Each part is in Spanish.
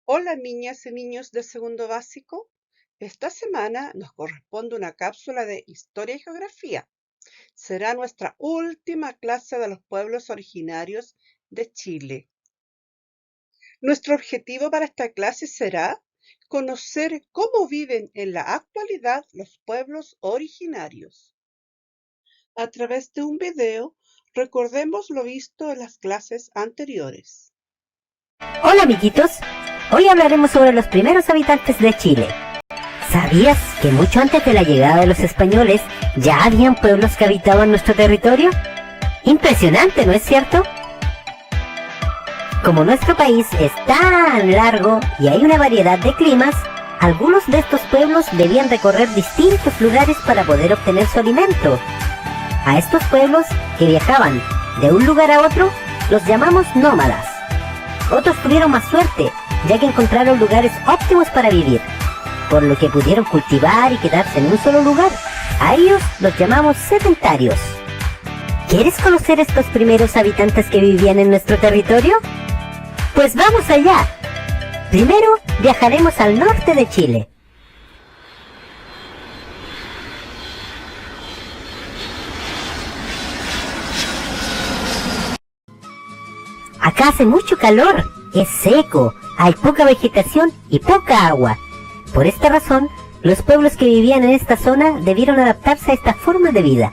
Hola niñas y niños de segundo básico. Esta semana nos corresponde una cápsula de Historia y Geografía. Será nuestra última clase de los pueblos originarios de Chile. Nuestro objetivo para esta clase será conocer cómo viven en la actualidad los pueblos originarios. A través de un video, recordemos lo visto en las clases anteriores. Hola amiguitos, hoy hablaremos sobre los primeros habitantes de Chile. ¿Sabías que mucho antes de la llegada de los españoles ya habían pueblos que habitaban nuestro territorio? Impresionante, ¿no es cierto? Como nuestro país es tan largo y hay una variedad de climas, algunos de estos pueblos debían recorrer distintos lugares para poder obtener su alimento. A estos pueblos que viajaban de un lugar a otro los llamamos nómadas. Otros tuvieron más suerte, ya que encontraron lugares óptimos para vivir, por lo que pudieron cultivar y quedarse en un solo lugar. A ellos los llamamos sedentarios. ¿Quieres conocer estos primeros habitantes que vivían en nuestro territorio? Pues vamos allá. Primero viajaremos al norte de Chile. Acá hace mucho calor, es seco, hay poca vegetación y poca agua. Por esta razón, los pueblos que vivían en esta zona debieron adaptarse a esta forma de vida.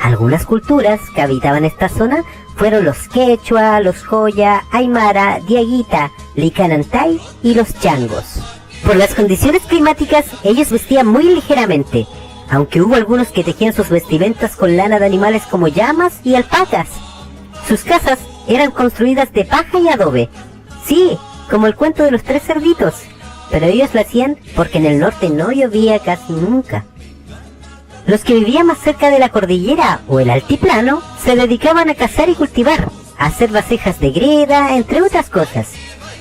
Algunas culturas que habitaban esta zona fueron los quechua, los joya, aymara, diaguita, licanantay y los changos. Por las condiciones climáticas, ellos vestían muy ligeramente, aunque hubo algunos que tejían sus vestimentas con lana de animales como llamas y alpacas. Sus casas eran construidas de paja y adobe. Sí, como el cuento de los tres cerditos. Pero ellos lo hacían porque en el norte no llovía casi nunca. Los que vivían más cerca de la cordillera o el altiplano se dedicaban a cazar y cultivar, a hacer vasijas de greda, entre otras cosas.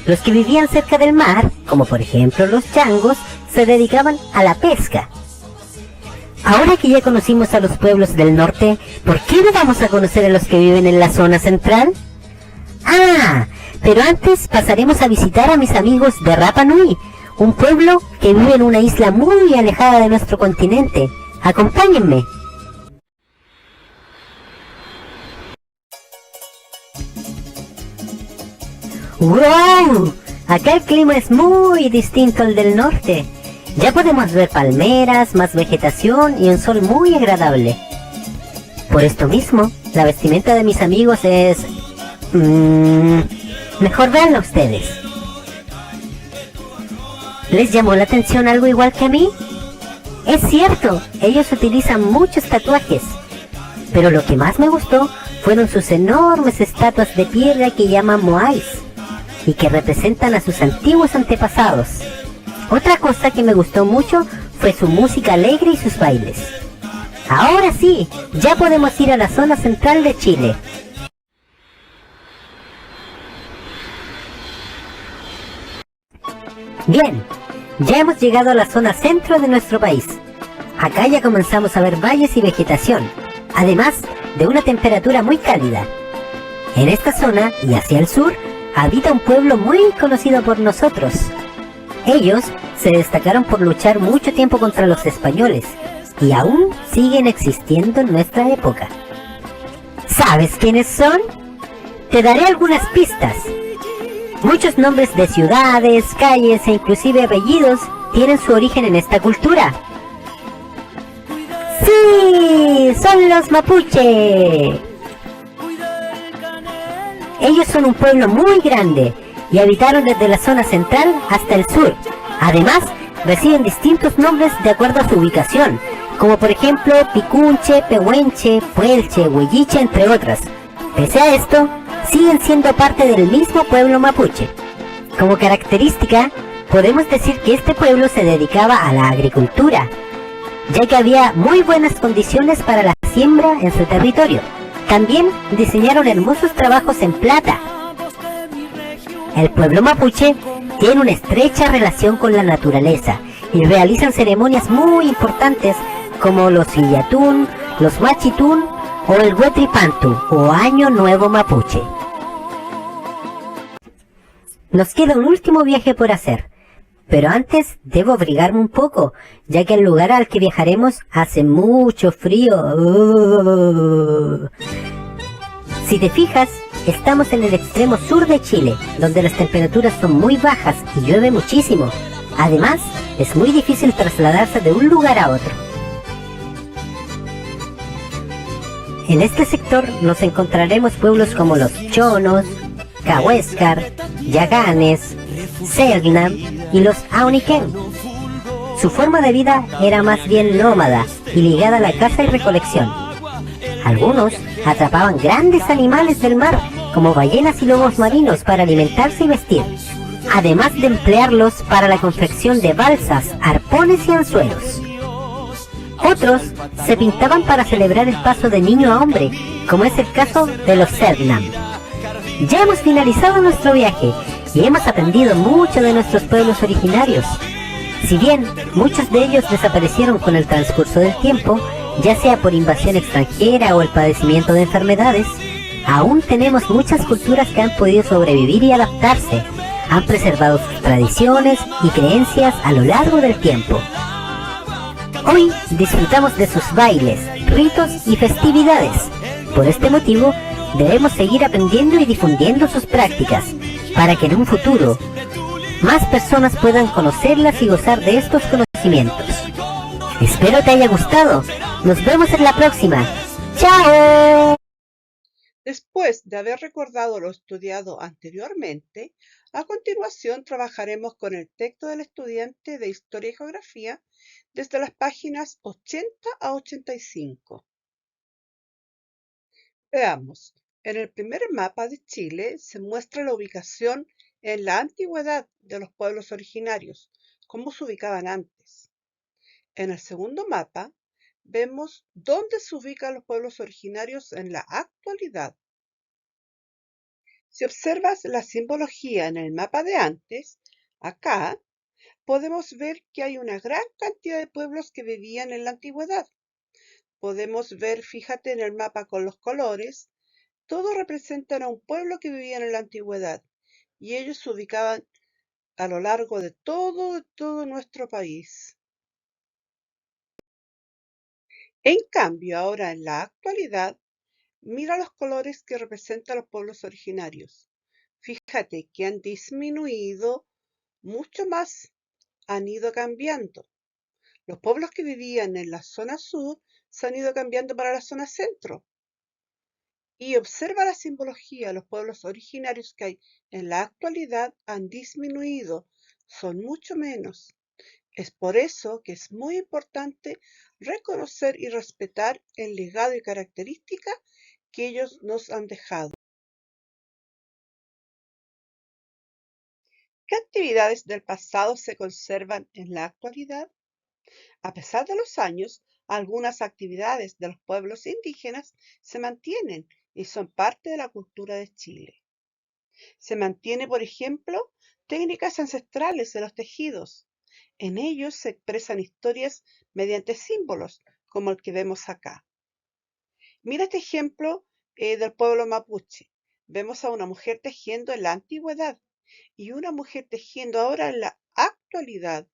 Los que vivían cerca del mar, como por ejemplo los changos, se dedicaban a la pesca. Ahora que ya conocimos a los pueblos del norte, ¿por qué no vamos a conocer a los que viven en la zona central? Ah, pero antes pasaremos a visitar a mis amigos de Rapa Nui, un pueblo que vive en una isla muy alejada de nuestro continente. Acompáñenme. ¡Wow! Acá el clima es muy distinto al del norte. Ya podemos ver palmeras, más vegetación y un sol muy agradable. Por esto mismo, la vestimenta de mis amigos es... mejor véanla ustedes. ¿Les llamó la atención algo igual que a mí? Es cierto, ellos utilizan muchos tatuajes, pero lo que más me gustó fueron sus enormes estatuas de piedra que llaman moais y que representan a sus antiguos antepasados. Otra cosa que me gustó mucho fue su música alegre y sus bailes. Ahora sí, ya podemos ir a la zona central de Chile. Bien, ya hemos llegado a la zona centro de nuestro país. Acá ya comenzamos a ver valles y vegetación, además de una temperatura muy cálida. En esta zona y hacia el sur habita un pueblo muy conocido por nosotros. Ellos se destacaron por luchar mucho tiempo contra los españoles y aún siguen existiendo en nuestra época. ¿Sabes quiénes son? Te daré algunas pistas. Muchos nombres de ciudades, calles e inclusive apellidos tienen su origen en esta cultura. ¡Sí! ¡Son los mapuche! Ellos son un pueblo muy grande y habitaron desde la zona central hasta el sur. Además, reciben distintos nombres de acuerdo a su ubicación, como por ejemplo Picunche, Pehuenche, Puelche, Huilliche, entre otras. Pese a esto, siguen siendo parte del mismo pueblo mapuche. Como característica, podemos decir que este pueblo se dedicaba a la agricultura, ya que había muy buenas condiciones para la siembra en su territorio. También diseñaron hermosos trabajos en plata. El pueblo mapuche tiene una estrecha relación con la naturaleza y realizan ceremonias muy importantes como los Illatún, los Machitún o el Huetripantu o Año Nuevo Mapuche. Nos queda un último viaje por hacer, pero antes debo abrigarme un poco, ya que el lugar al que viajaremos hace mucho frío. Si te fijas, estamos en el extremo sur de Chile, donde las temperaturas son muy bajas y llueve muchísimo. Además, es muy difícil trasladarse de un lugar a otro. En este sector nos encontraremos pueblos como los Chonos, Cahuéscar, Yaganes, Selknam y los Auniquén. Su forma de vida era más bien nómada y ligada a la caza y recolección. Algunos atrapaban grandes animales del mar, como ballenas y lobos marinos, para alimentarse y vestir, además de emplearlos para la confección de balsas, arpones y anzuelos. Otros se pintaban para celebrar el paso de niño a hombre, como es el caso de los Selknam. Ya hemos finalizado nuestro viaje y hemos aprendido mucho de nuestros pueblos originarios. Si bien muchos de ellos desaparecieron con el transcurso del tiempo, ya sea por invasión extranjera o el padecimiento de enfermedades, aún tenemos muchas culturas que han podido sobrevivir y adaptarse, han preservado sus tradiciones y creencias a lo largo del tiempo. Hoy disfrutamos de sus bailes, ritos y festividades. Por este motivo, debemos seguir aprendiendo y difundiendo sus prácticas, para que en un futuro más personas puedan conocerlas y gozar de estos conocimientos. Espero te haya gustado. Nos vemos en la próxima. ¡Chao! Después de haber recordado lo estudiado anteriormente, a continuación trabajaremos con el texto del estudiante de Historia y Geografía desde las páginas 80 a 85. Veamos, en el primer mapa de Chile se muestra la ubicación en la antigüedad de los pueblos originarios, cómo se ubicaban antes. En el segundo mapa vemos dónde se ubican los pueblos originarios en la actualidad. Si observas la simbología en el mapa de antes, acá podemos ver que hay una gran cantidad de pueblos que vivían en la antigüedad. Podemos ver, fíjate en el mapa con los colores, todos representan a un pueblo que vivía en la antigüedad y ellos se ubicaban a lo largo de todo nuestro país. En cambio, ahora en la actualidad, mira los colores que representan los pueblos originarios. Fíjate que han disminuido mucho más, han ido cambiando. Los pueblos que vivían en la zona sur se han ido cambiando para la zona centro. Y observa la simbología, los pueblos originarios que hay en la actualidad han disminuido, son mucho menos. Es por eso que es muy importante reconocer y respetar el legado y características que ellos nos han dejado. ¿Qué actividades del pasado se conservan en la actualidad? A pesar de los años, algunas actividades de los pueblos indígenas se mantienen y son parte de la cultura de Chile. Se mantiene, por ejemplo, técnicas ancestrales de los tejidos. En ellos se expresan historias mediante símbolos, como el que vemos acá. Mira este ejemplo del pueblo mapuche. Vemos a una mujer tejiendo en la antigüedad y una mujer tejiendo ahora en la actualidad.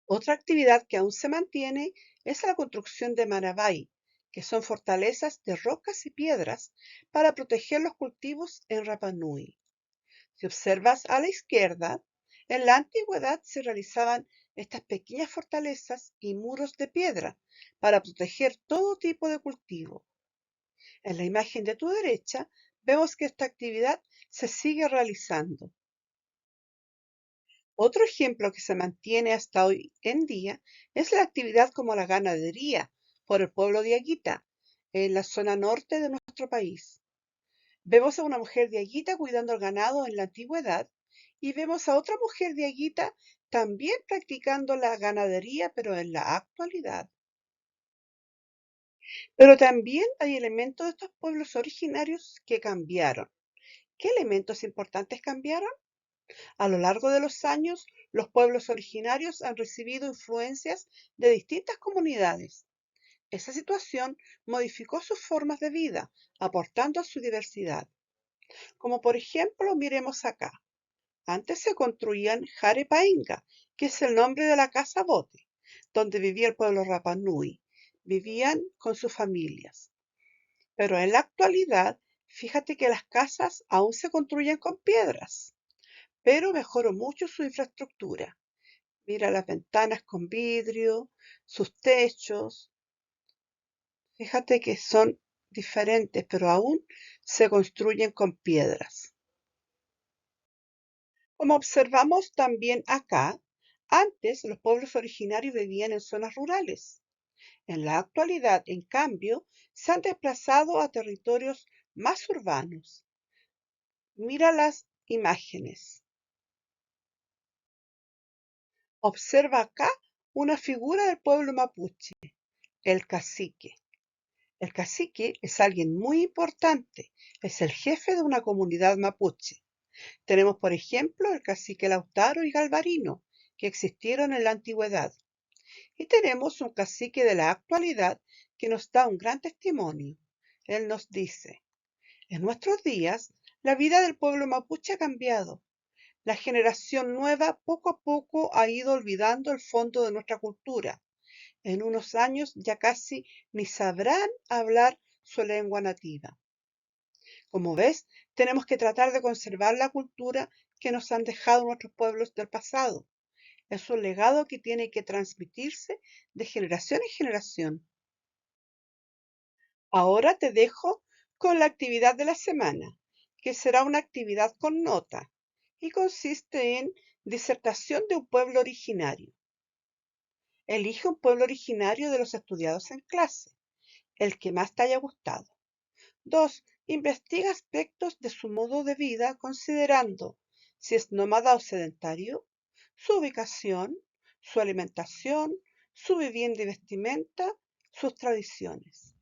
Otra actividad que aún se mantiene es la construcción de manabay, que son fortalezas de rocas y piedras para proteger los cultivos en Rapa Nui. Si observas a la izquierda, en la antigüedad se realizaban estas pequeñas fortalezas y muros de piedra para proteger todo tipo de cultivo. En la imagen de tu derecha vemos que esta actividad se sigue realizando. Otro ejemplo que se mantiene hasta hoy en día es la actividad como la ganadería por el pueblo de Aguita, en la zona norte de nuestro país. Vemos a una mujer de Aguita cuidando el ganado en la antigüedad y vemos a otra mujer de Aguita también practicando la ganadería, pero en la actualidad. Pero también hay elementos de estos pueblos originarios que cambiaron. ¿Qué elementos importantes cambiaron? A lo largo de los años, los pueblos originarios han recibido influencias de distintas comunidades. Esa situación modificó sus formas de vida, aportando a su diversidad. Como por ejemplo, miremos acá. Antes se construían Jarepainga, que es el nombre de la casa bote, donde vivía el pueblo Rapa Nui. Vivían con sus familias. Pero en la actualidad, fíjate que las casas aún se construyen con piedras, pero mejoró mucho su infraestructura. Mira las ventanas con vidrio, sus techos. Fíjate que son diferentes, pero aún se construyen con piedras. Como observamos también acá, antes los pueblos originarios vivían en zonas rurales. En la actualidad, en cambio, se han desplazado a territorios más urbanos. Mira las imágenes. Observa acá una figura del pueblo mapuche, el cacique. El cacique es alguien muy importante, es el jefe de una comunidad mapuche. Tenemos, por ejemplo, el cacique Lautaro y Galvarino, que existieron en la antigüedad. Y tenemos un cacique de la actualidad que nos da un gran testimonio. Él nos dice, en nuestros días, la vida del pueblo mapuche ha cambiado. La generación nueva poco a poco ha ido olvidando el fondo de nuestra cultura. En unos años ya casi ni sabrán hablar su lengua nativa. Como ves, tenemos que tratar de conservar la cultura que nos han dejado nuestros pueblos del pasado. Es un legado que tiene que transmitirse de generación en generación. Ahora te dejo con la actividad de la semana, que será una actividad con nota y consiste en disertación de un pueblo originario. Elige un pueblo originario de los estudiados en clase, el que más te haya gustado. 2. Investiga aspectos de su modo de vida considerando si es nómada o sedentario, su ubicación, su alimentación, su vivienda y vestimenta, sus tradiciones.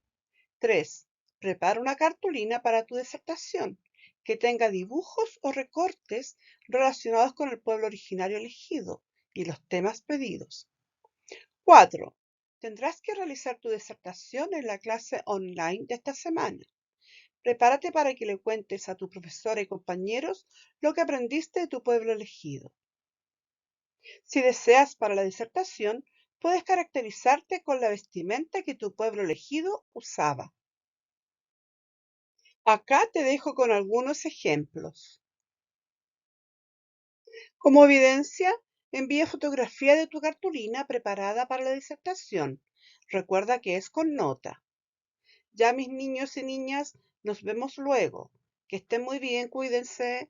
3. Prepara una cartulina para tu disertación que tenga dibujos o recortes relacionados con el pueblo originario elegido y los temas pedidos. 4. Tendrás que realizar tu disertación en la clase online de esta semana. Prepárate para que le cuentes a tu profesora y compañeros lo que aprendiste de tu pueblo elegido. Si deseas para la disertación, puedes caracterizarte con la vestimenta que tu pueblo elegido usaba. Acá te dejo con algunos ejemplos. Como evidencia, envía fotografía de tu cartulina preparada para la disertación. Recuerda que es con nota. Ya mis niños y niñas, nos vemos luego. Que estén muy bien, cuídense.